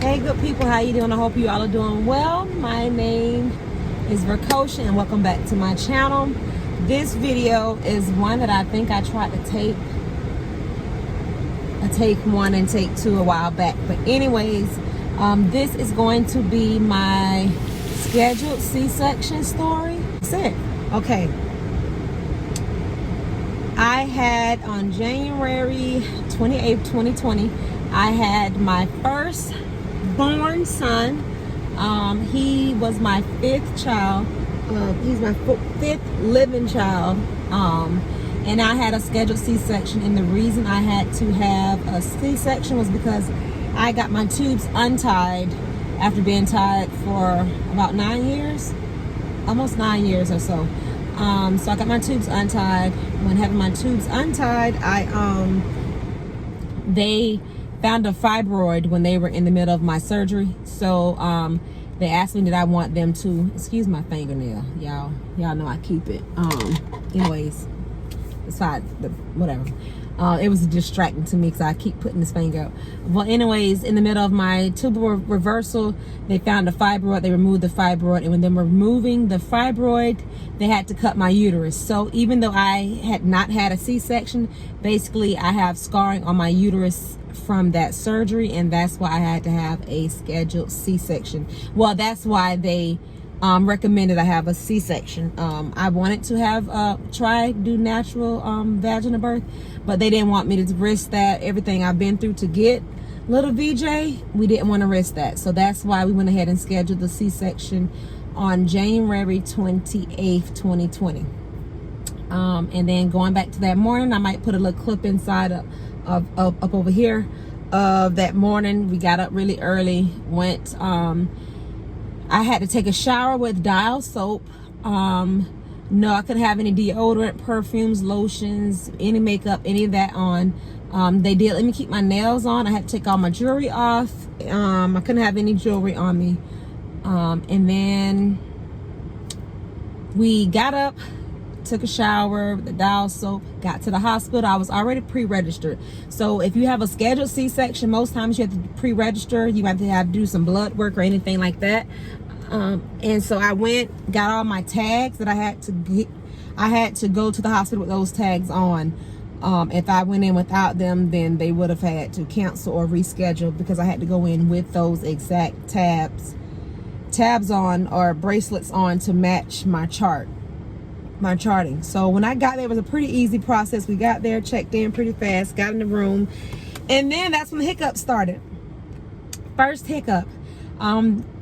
Hey good people, how you doing? I hope you all are doing well. My name is Verkosha and welcome back to my channel. This video is one that I think I tried to take one and take two a while back. But anyways, this is going to be my scheduled C-section story. That's it. Okay. I had on January 28th, 2020, I had my first born son. He was my fifth child. He's my fifth living child. And I had a scheduled C-section, and the reason I had to have a C-section was because I got my tubes untied after being tied for about 9 years, almost 9 years or so. So I got my tubes untied. When having my tubes untied, they found a fibroid when they were in the middle of my surgery. So they asked me did I want them to, excuse my fingernail, y'all know I keep it. Anyways, it's fine, whatever. It was distracting to me because I keep putting this finger up. Well, anyways, in the middle of my tubal reversal, they found a fibroid. They removed the fibroid, and when they were removing the fibroid, they had to cut my uterus. So even though I had not had a C-section, basically I have scarring on my uterus from that surgery, and that's why I had to have a scheduled C-section. Well, that's why they recommended I have a C-section. I wanted to have do natural vaginal birth, but they didn't want me to risk that. Everything I've been through to get little VJ, we didn't want to risk that. So that's why we went ahead and scheduled the C-section on January 28th, 2020. And then going back to that morning, I might put a little clip inside up over here of that morning. We got up really early, went I had to take a shower with Dial soap. No, I couldn't have any deodorant, perfumes, lotions, any makeup, any of that on. They did let me keep my nails on. I had to take all my jewelry off. I couldn't have any jewelry on me. And then we got up, took a shower with the Dial soap, got to the hospital. I was already pre-registered. So if you have a scheduled C-section, most times you have to pre-register. You have to do some blood work or anything like that. And so I went, got all my tags that I had to get. I had to go to the hospital with those tags on. If I went in without them, then they would have had to cancel or reschedule, because I had to go in with those exact tabs on, or bracelets on, to match my charting. So when I got there, it was a pretty easy process. We got there, checked in pretty fast, got in the room, and then that's when the hiccups started. First hiccup,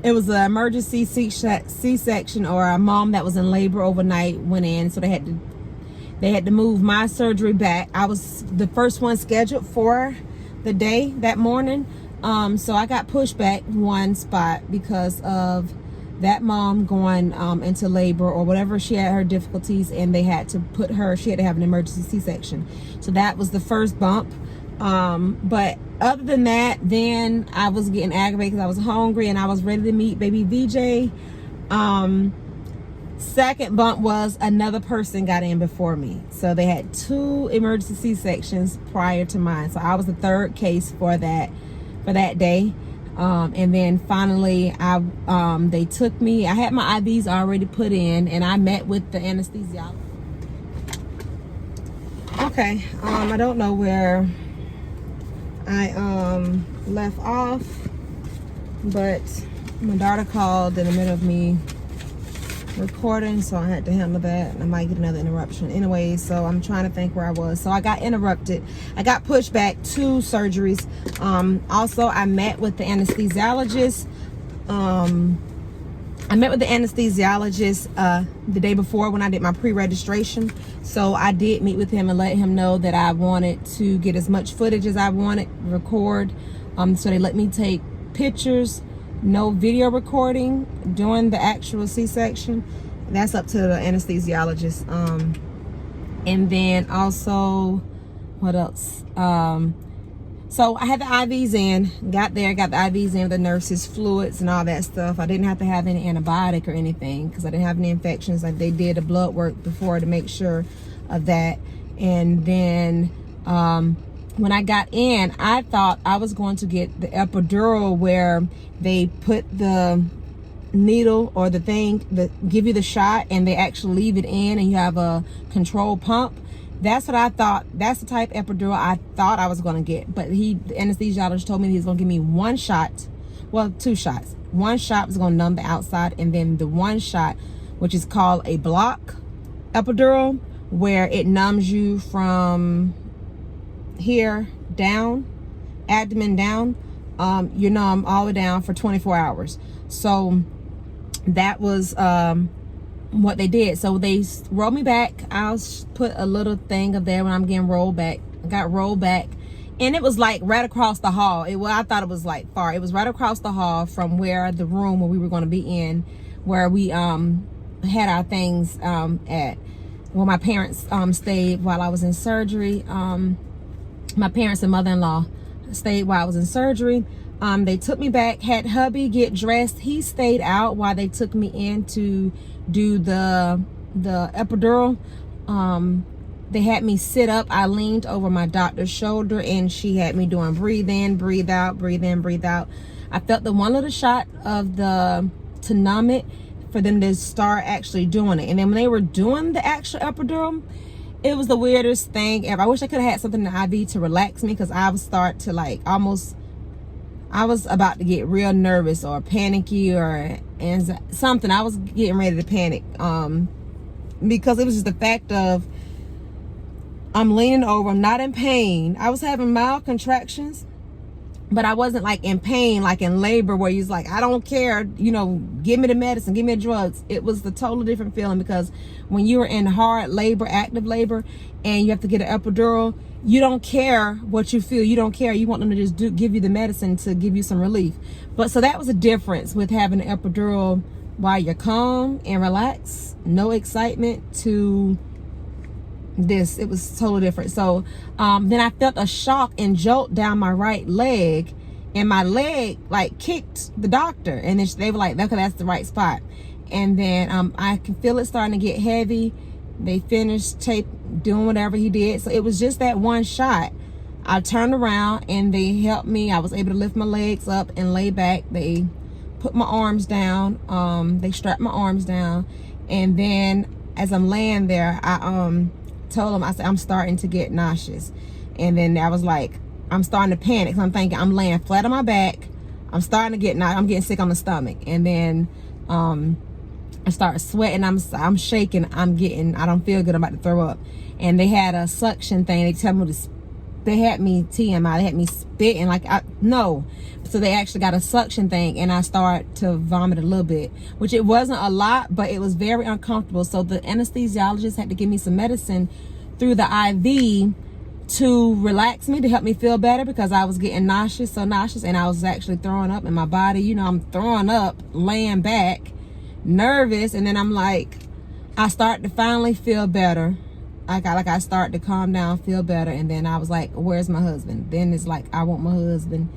it was an emergency C-section, or a mom that was in labor overnight went in, so they had to move my surgery back. I was the first one scheduled for the day that morning, so I got pushed back one spot because of that mom going into labor or whatever. She had her difficulties, and they had to she had to have an emergency C-section. So that was the first bump. But other than that, then I was getting aggravated because I was hungry and I was ready to meet baby VJ. Second bump was another person got in before me. So they had 2 emergency C-sections prior to mine. So I was the third case for that day. And then finally they took me. I had my IVs already put in, and I met with the anesthesiologist. Okay, I don't know where I left off, but my daughter called in the middle of me recording, so I had to handle that, and I might get another interruption anyway. So I'm trying to think where I was. So I got interrupted. I got pushed back 2 surgeries. Also, I met with the anesthesiologist. I met with the anesthesiologist the day before when I did my pre-registration. So I did meet with him and let him know that I wanted to get as much footage as I wanted, record. So they let me take pictures, no video recording during the actual C-section. That's up to the anesthesiologist. And then also, what else? So I had the IVs in, got the IVs in with the nurses, fluids and all that stuff. I didn't have to have any antibiotic or anything because I didn't have any infections. Like, they did a blood work before to make sure of that. And then when I got in, I thought I was going to get the epidural where they put the needle or the thing that give you the shot and they actually leave it in and you have a controlled pump. That's what I thought. That's the type of epidural I thought I was going to get. But the anesthesiologist told me he's going to give me one shot. Well, 2 shots. One shot was going to numb the outside, and then the one shot, which is called a block epidural, where it numbs you from here down, abdomen down. You're numb all the way down for 24 hours. So that was what they did. So they rolled me back. I'll put a little thing of there when I'm getting rolled back. I got rolled back, and it was like right across the hall. I thought it was like far. It was right across the hall from where the room where we were going to be in, where we had our things at. Well, my parents stayed while I was in surgery. My parents and mother-in-law stayed while I was in surgery. They took me back, had hubby get dressed. He stayed out while they took me in to do the epidural. They had me sit up. I leaned over my doctor's shoulder, and she had me doing breathe in, breathe out, breathe in, breathe out. I felt the one little shot of to numb it, for them to start actually doing it. And then when they were doing the actual epidural, it was the weirdest thing ever. I wish I could have had something in the IV to relax me, because I would start to like I was about to get real nervous or panicky or something. I was getting ready to panic because it was just the fact of I'm leaning over, I'm not in pain. I was having mild contractions, but I wasn't like in pain, like in labor, where you're like, I don't care, give me the medicine, give me the drugs. It was the totally different feeling, because when you're in hard labor, active labor, and you have to get an epidural, you don't care what you feel. You don't care. You want them to just give you the medicine to give you some relief. But so that was a difference with having an epidural while you're calm and relaxed, no excitement, to this. It was totally different. So then I felt a shock and jolt down my right leg, and my leg like kicked the doctor, and then they were like, okay, that's the right spot. And then I can feel it starting to get heavy. They finished doing whatever he did. So it was just that one shot. I turned around and they helped me. I was able to lift my legs up and lay back. They put my arms down. They strapped my arms down. And then as I'm laying there, I told them, I said, I'm starting to get nauseous. And then I was like, I'm starting to panic. So I'm thinking, I'm laying flat on my back. I'm starting to get nauseous. I'm getting sick on the stomach. And then I start sweating. I'm shaking. I don't feel good. I'm about to throw up. And they had a suction thing. They had me TMI. They had me spitting no. So they actually got a suction thing, and I start to vomit a little bit, which it wasn't a lot, but it was very uncomfortable. So the anesthesiologist had to give me some medicine through the IV to relax me, to help me feel better, because I was getting nauseous, and I was actually throwing up in my body. I'm throwing up, laying back, nervous, and then I'm like, I start to finally feel better. I start to calm down, feel better, and then I was like, where's my husband? Then it's like, I want my husband.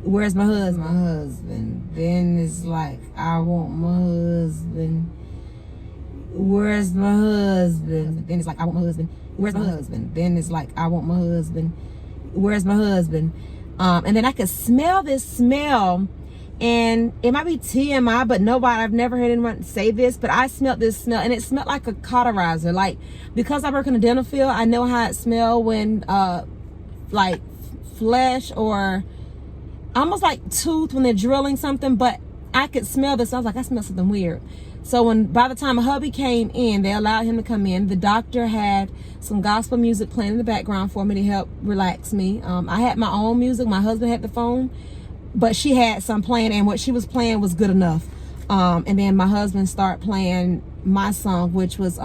Where's my husband? Then it's like, I want my husband. Where's my husband? Then it's like, I want my husband. Where's my husband? Then it's like, I want my husband. Where's my husband? And then I could smell this smell. And it might be TMI, but I've never heard anyone say this, but I smelled this smell, and it smelled like a cauterizer. Like, because I work in the dental field, I know how it smells when, like flesh or almost like tooth when they're drilling something, but I could smell this. I was like, I smell something weird. So by the time a hubby came in, they allowed him to come in. The doctor had some gospel music playing in the background for me to help relax me. I had my own music. My husband had the phone, but she had some playing, and what she was playing was good enough. And then my husband started playing my song, which was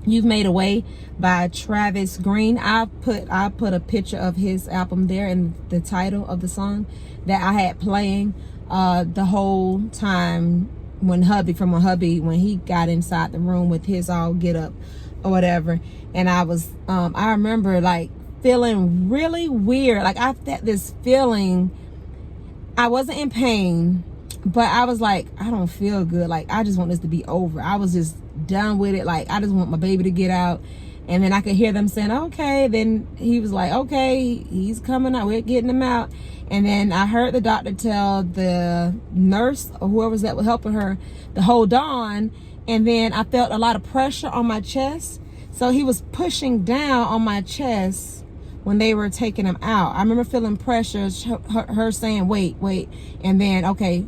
You've Made a Way by Travis Green. I put a picture of his album there and the title of the song that I had playing the whole time when he got inside the room with his all get up or whatever. And I remember like feeling really weird. Like I had this feeling. I wasn't in pain, but I was like, I don't feel good. Like, I just want this to be over. I was just done with it. Like, I just want my baby to get out. And then I could hear them saying, okay. Then he was like, okay, he's coming out. We're getting him out. And then I heard the doctor tell the nurse or whoever's that was helping her to hold on. And then I felt a lot of pressure on my chest. So he was pushing down on my chest when they were taking him out. I remember feeling pressure, her saying, wait. And then, okay,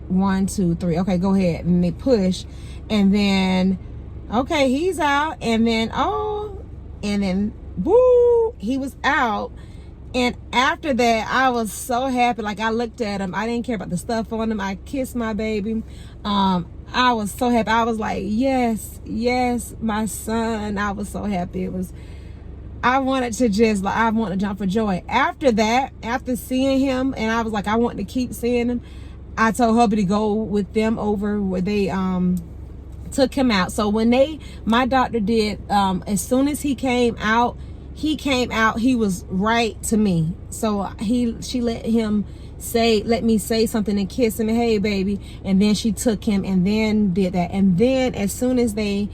1, 2, 3. Okay, go ahead. And they push. And then, okay, he's out. And then, woo, he was out. And after that, I was so happy. Like, I looked at him. I didn't care about the stuff on him. I kissed my baby. I was so happy. I was like, yes, my son. I was so happy. I wanted to jump for joy. After that, after seeing him, and I was like, I want to keep seeing him, I told hubby to go with them over where they took him out. So when my doctor did, as soon as he came out, he was right to me. So she let me say something and kiss him, hey baby, and then she took him and then did that. And then as soon as they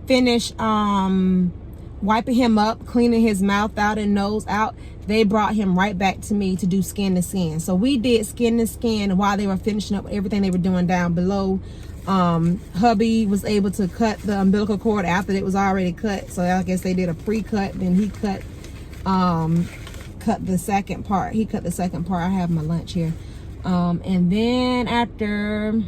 finished wiping him up, cleaning his mouth out and nose out, they brought him right back to me to do skin to skin. So we did skin to skin while they were finishing up everything they were doing down below. Hubby was able to cut the umbilical cord after it was already cut. So I guess they did a pre-cut, then he cut the second part. He cut the second part. I have my lunch here. And then after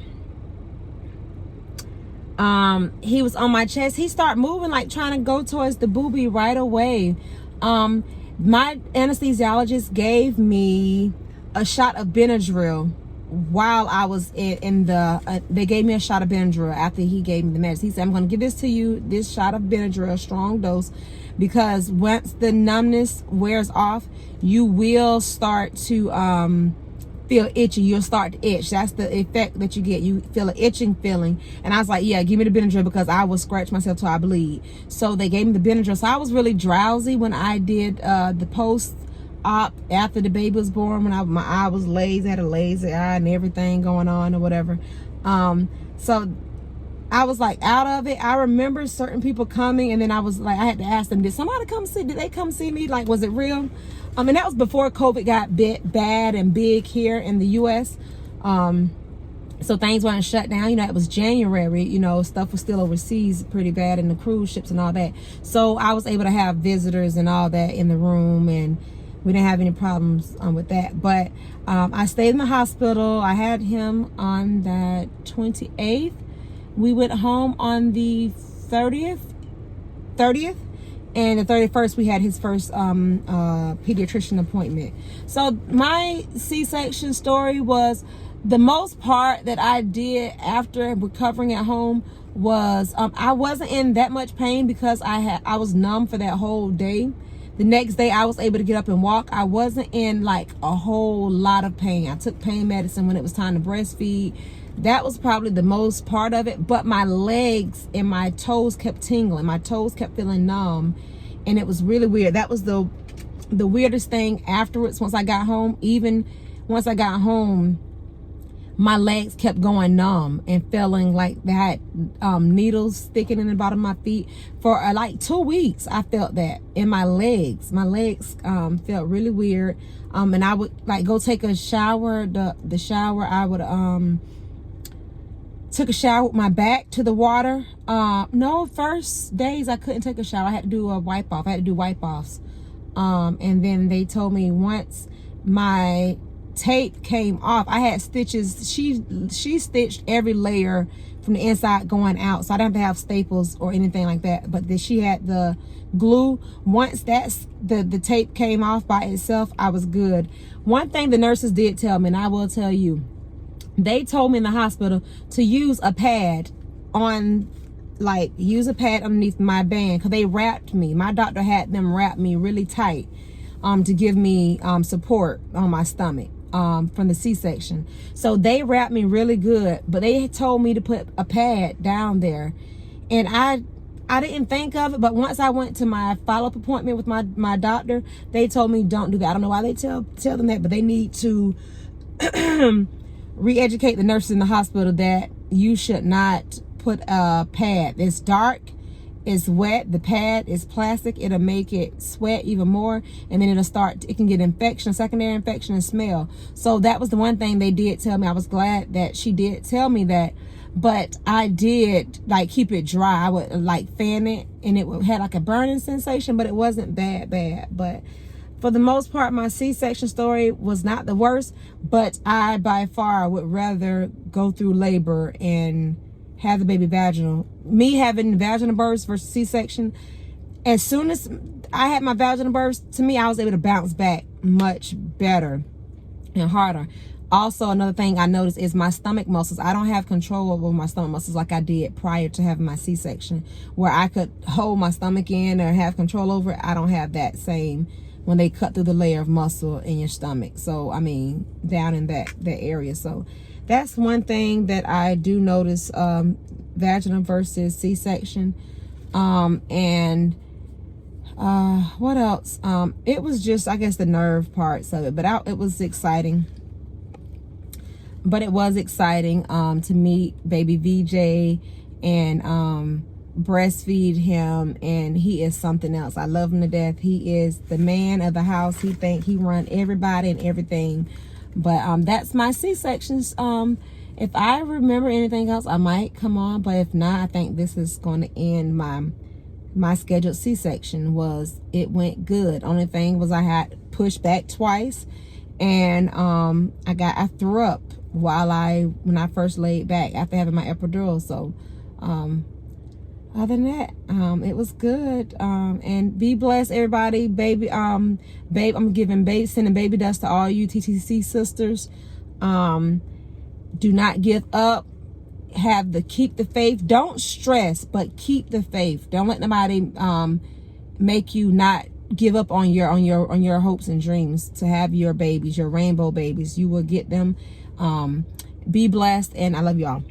he was on my chest, he started moving, like trying to go towards the boobie right away. My anesthesiologist gave me a shot of Benadryl while I was in the they gave me a shot of Benadryl after he gave me the meds. He said, I'm going to give this to you, this shot of Benadryl, strong dose, because once the numbness wears off, you will start to feel itchy. You'll start to itch. That's the effect that you get. You feel an itching feeling. And I was like, yeah, give me the Benadryl, because I will scratch myself till I bleed. So they gave me the Benadryl. So I was really drowsy when I did the post-op after the baby was born, when my eye was lazy, I had a lazy eye and everything going on or whatever. So I was like out of it. I remember certain people coming, and then I was like, I had to ask them, did somebody come see? Did they come see me? Like, was it real? And that was before COVID got bad and big here in the U.S. So things weren't shut down. It was January. Stuff was still overseas pretty bad, in the cruise ships and all that. So I was able to have visitors and all that in the room, and we didn't have any problems with that. But I stayed in the hospital. I had him on that 28th. We went home on the 30th. And the 31st, we had his first pediatrician appointment. So my C-section story was, the most part that I did after recovering at home was, I wasn't in that much pain because I was numb for that whole day. The next day I was able to get up and walk. I wasn't in like a whole lot of pain. I took pain medicine when it was time to breastfeed. That was probably the most part of it. But my legs and my toes kept tingling. My toes kept feeling numb. And it was really weird. That was the weirdest thing afterwards. Once I got home, even once I got home, my legs kept going numb and feeling like they had needles sticking in the bottom of my feet. For like 2 weeks, I felt that in my legs. My legs felt really weird. And I would like go take a shower. The shower, I would took a shower with my back to the water. No, first days I couldn't take a shower. I had to do a wipe off. I had to do wipe offs. And then they told me once my tape came off, I had stitches. She stitched every layer from the inside going out, so I didn't have to have staples or anything like that. But then she had the glue. Once the tape came off by itself, I was good. One thing the nurses did tell me, and I will tell you, they told me in the hospital to use a pad underneath my band, because they wrapped me. My doctor had them wrap me really tight to give me support on my stomach from the C-section. So they wrapped me really good, but they told me to put a pad down there, and I didn't think of it. But once I went to my follow-up appointment with my doctor, they told me don't do that. I don't know why they tell them that, but they need to re-educate the nurses in the hospital that you should not put a pad. It's dark it's wet, the pad is plastic, it'll make it sweat even more, and then it can get infection, secondary infection, and smell. So that was the one thing they did tell me. I was glad that she did tell me that, but I did like keep it dry. I would like fan it, and it had like a burning sensation, but it wasn't that bad. But for the most part, my C-section story was not the worst, but I by far would rather go through labor and have the baby vaginal. Me having vaginal births versus C-section, as soon as I had my vaginal births, to me, I was able to bounce back much better and harder. Also, another thing I noticed is my stomach muscles. I don't have control over my stomach muscles like I did prior to having my C-section, where I could hold my stomach in or have control over it. I don't have that same when they cut through the layer of muscle in your stomach. So, I mean, down in that area. So that's one thing that I do notice, vaginal versus C-section. And what else? It was just, I guess, the nerve parts of it, but it was exciting. But it was exciting to meet baby VJ and breastfeed him, and he is something else. I love him to death. He is the man of the house. He run everybody and everything. But that's my C-sections. If I remember anything else, I might come on, but if not, I think this is going to end my scheduled C-section. It went good. Only thing was I had pushed back twice, and I threw up when I first laid back after having my epidural. So other than that, it was good. And be blessed, everybody. Babe, I'm sending baby dust to all you TTC sisters. Do not give up. Keep the faith. Don't stress, but keep the faith. Don't let nobody make you not give up on your hopes and dreams to have your babies, your rainbow babies. You will get them. Be blessed, and I love y'all.